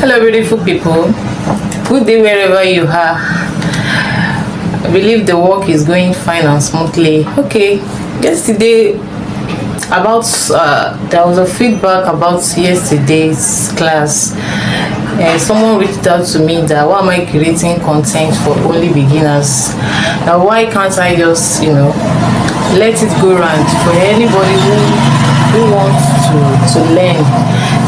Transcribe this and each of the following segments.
Hello, beautiful people. Good day wherever you are. I believe the work is going fine and smoothly. Okay, yesterday about there was a feedback about yesterday's class. Someone reached out to me that why am I creating content for only beginners? Now why can't I just let it go round for anybody who wants to learn?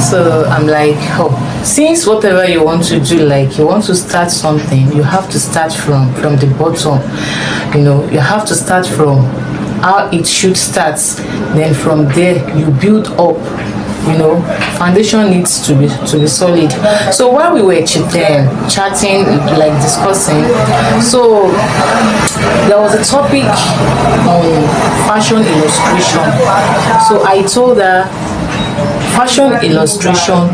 So I'm like, oh, since whatever you want to do, like you want to start something, you have to start from the bottom. You have to start from how it should start. Then from there you build up. Foundation needs to be solid. So while we were chatting, like discussing, so there was a topic on fashion illustration. So I told her fashion illustration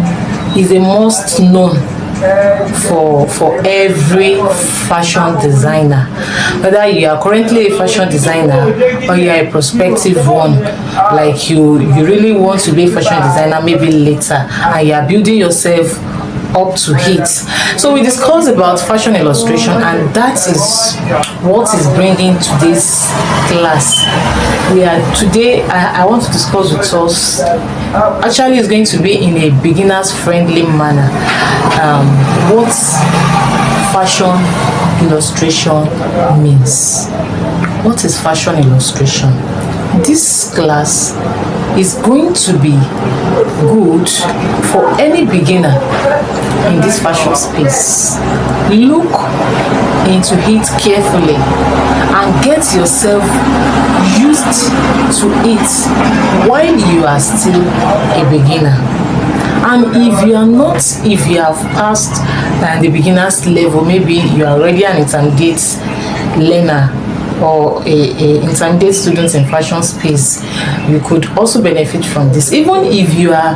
is a must known for every fashion designer, whether you are currently a fashion designer or you are a prospective one, like you really want to be a fashion designer maybe later and you are building yourself up to it. So we discussed about fashion illustration, and that is what is bringing today's class. I want to discuss with us, actually it's going to be in a beginners friendly manner, what fashion illustration means. What is fashion illustration? This class is going to be good for any beginner in this fashion space. Look into it carefully and get yourself used to it while you are still a beginner. And if you have passed the beginner's level, maybe you are already an intermediate learner or a intermediate student in fashion space, you could also benefit from this. Even if you are,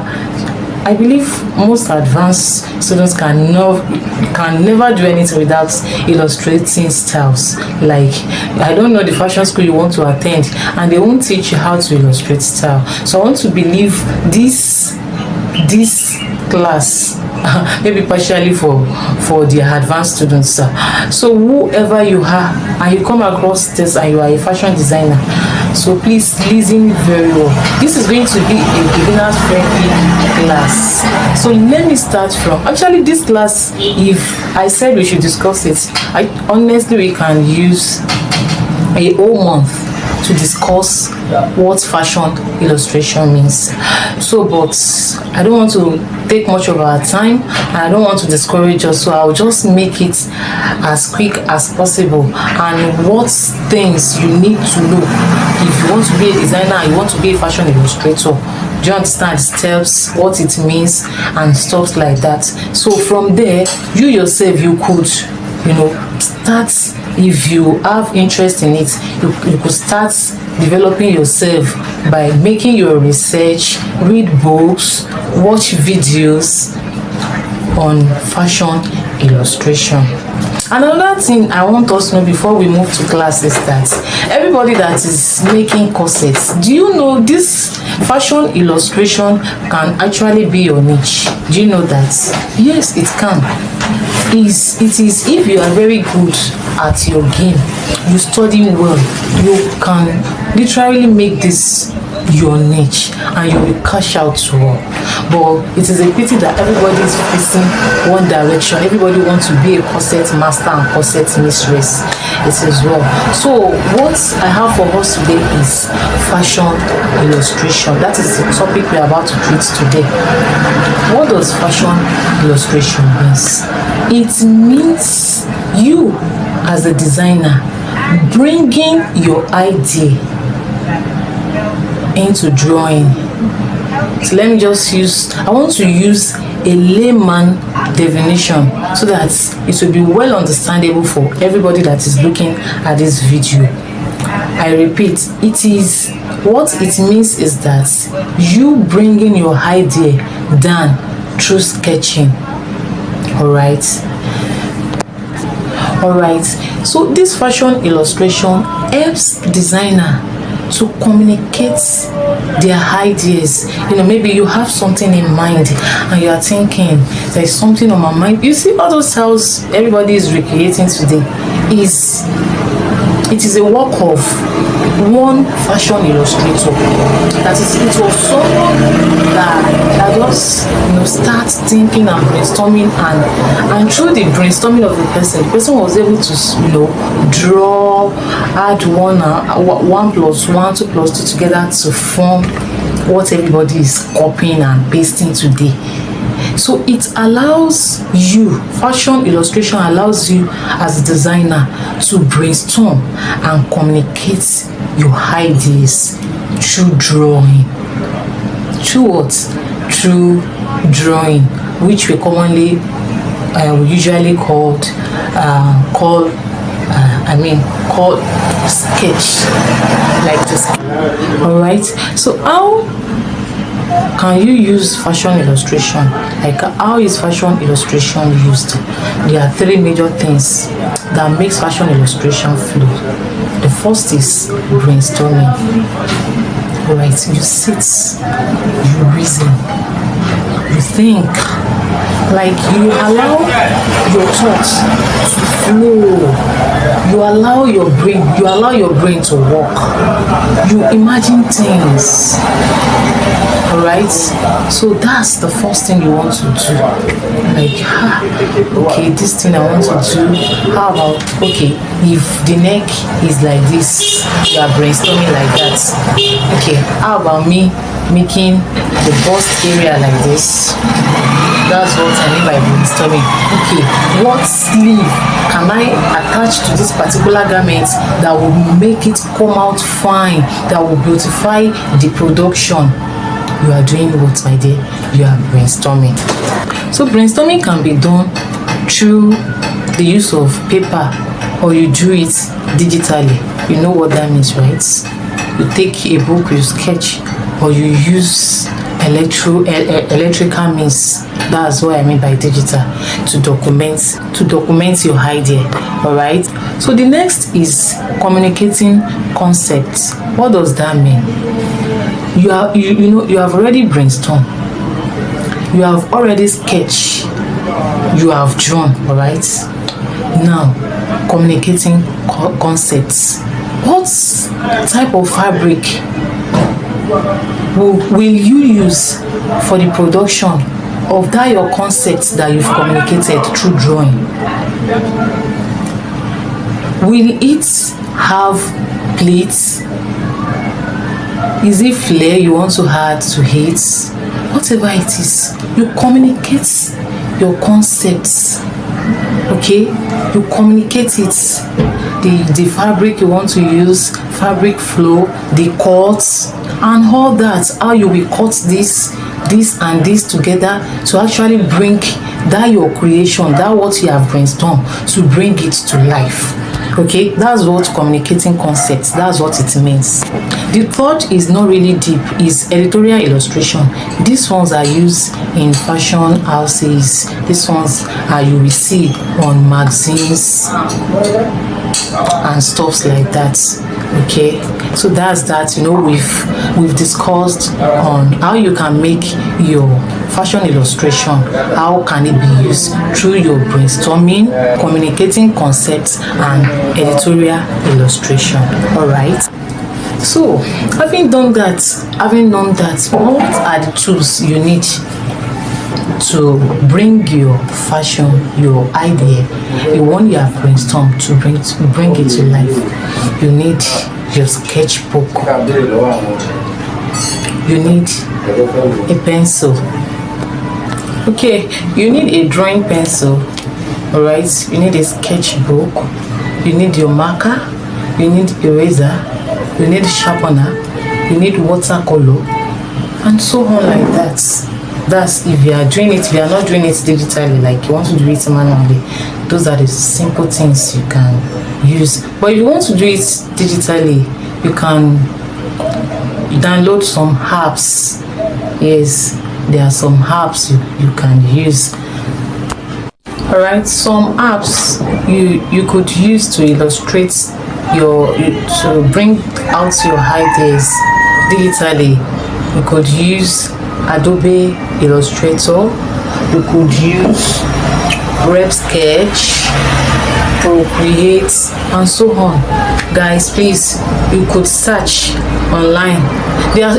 I believe most advanced students can never do anything without illustrating styles. Like, I don't know the fashion school you want to attend and they won't teach you how to illustrate style. So I want to believe this class maybe partially for the advanced students. So whoever you are and you come across this and you are a fashion designer, so please listen very well. This is going to be a beginners friendly class. So let me start from, actually this class, if I said we should discuss it, honestly we can use a whole month to discuss what fashion illustration means. So, but I don't want to take much of our time and I don't want to discourage us, so I'll just make it as quick as possible. And what things you need to know if you want to be a designer and you want to be a fashion illustrator. Do you understand steps, what it means and stuff like that? So from there, you yourself, you could start. If you have interest in it, you could start developing yourself by making your research, read books, watch videos on fashion illustration. Another thing I want us to know before we move to class is that everybody that is making corsets, do you know this fashion illustration can actually be your niche? Do you know that? Yes, it can. It is if you are very good at your game, you study well, you can literally make this your niche and you will cash out well. But it is a pity that everybody is facing one direction. Everybody wants to be a corset master and corset mistress. It is well. So what I have for us today is fashion illustration. That is the topic we are about to treat today. What does fashion illustration mean? It means you as a designer bringing your idea into drawing. So let me just I want to use a layman definition so that it will be well understandable for everybody that is looking at this video. I repeat, what it means is that you bringing your idea down through sketching. All right. So this fashion illustration helps designer to communicate their ideas. Maybe you have something in mind and you are thinking there's something on my mind. You see all those house everybody is recreating today, it is a work of one fashion illustrator. That is, it was someone that just start thinking and brainstorming, and through the brainstorming of the person was able to draw, add 1 plus 1, 2 plus 2 together to form what everybody is copying and pasting today. So it allows you, fashion illustration allows you as a designer to brainstorm and communicate your ideas through drawing. Through what? Through drawing, which we commonly usually called sketch, like this. All right. So how can you use fashion illustration? Like, how is fashion illustration used? There are 3 major things that makes fashion illustration flow. The first is brainstorming. All right, you sit, you reason, you think, like you allow your thoughts to flow. You allow your brain to work. You imagine things. Alright, so that's the first thing you want to do. Like, okay, this thing I want to do. How about, okay, if the neck is like this, you are brainstorming like that. Okay, how about me making the bust area like this? That's what I mean by brainstorming. Okay, what sleeve can I attach to this particular garment that will make it come out fine, that will beautify the production? You are doing what, my dear? You are brainstorming. So brainstorming can be done through the use of paper, or you do it digitally. You know what that means, right? You take a book, you sketch, or you use electrical means. That's what I mean by digital, to document your idea. All right. So the next is communicating concepts. What does that mean? You have already brainstormed, you have already sketched, you have drawn. All right. Now, communicating concepts. What type of fabric will you use for the production of that your concept that you've communicated through drawing? Will it have pleats? Is it flare you want to add to it? Whatever it is, you communicate your concepts. Okay, you communicate it. The fabric you want to use, fabric flow, the cuts, and all that. How you will cut this and this together to actually bring that your creation, that what you have brainstormed, to bring it to life. Okay, that's what communicating concepts, that's what it means. The third is not really deep, is editorial illustration. These ones are used in fashion houses. These ones you will see on magazines and stuff like that. Okay, so that's that. We've discussed on how you can make your fashion illustration. How can it be used? Through your brainstorming, communicating concepts, and editorial illustration. All right. So, having known that, what are the tools you need to bring your fashion, your idea, the one you have brainstormed, to bring it to life? You need your sketchbook. You need a pencil. Okay, you need a drawing pencil. All right. You need a sketchbook. You need your marker. You need eraser. You need sharpener. You need watercolor, and so on like that. That's if you are doing it. If you are not doing it digitally, like you want to do it manually, those are the simple things you can use. But if you want to do it digitally, you can download some apps. Yes, there are some apps you can use. All right, some apps you could use to illustrate to bring out your ideas digitally. You could use Adobe Illustrator, you could use RepSketch, Procreate, and so on. Guys, please, you could search online.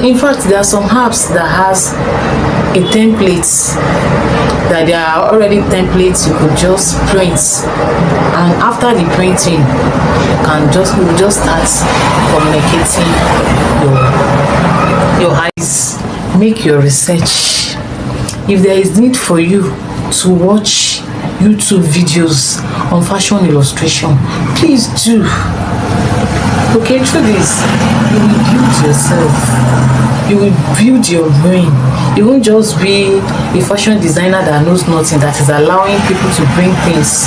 In fact, there are some apps that has a template, that there are already templates you could just print, and after the printing you can just start communicating your eyes. Make your research. If there is need for you to watch YouTube videos on fashion illustration, please do. Okay, through this you will build yourself, you will build your brain. You won't just be a fashion designer that knows nothing, that is allowing people to bring things,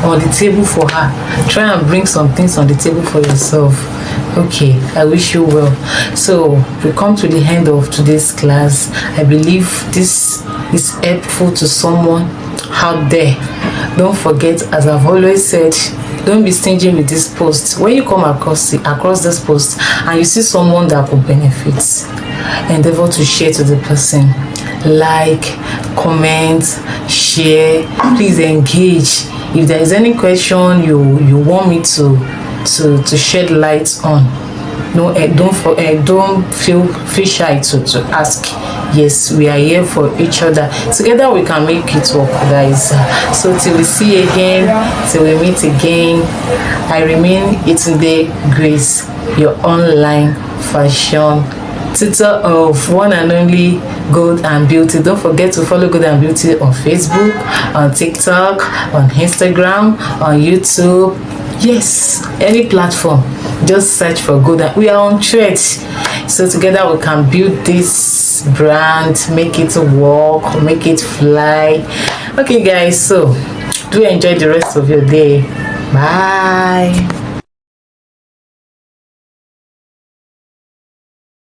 on the table for her. Try and bring some things on the table for yourself. Okay, I wish you well. So we come to the end of today's class. I believe this is helpful to someone out there. Don't forget, as I've always said, don't be stingy with this post. When you come across this post and you see someone that could benefit, endeavor to share to the person. Like, comment, share. Please engage. If there is any question you want me to shed light on, don't feel shy to ask. Yes, we are here for each other. Together we can make it work, guys. So till we see again, till we meet again, I remain Yetunde Grace, your online fashion tutor of one and only Gold and Beauty. Don't forget to follow Gold and Beauty on Facebook, on TikTok, on Instagram, on YouTube. Yes, any platform, just search for Gold. We are on thread, so together we can build this brand, make it work, make it fly. Okay guys, so do enjoy the rest of your day. Bye.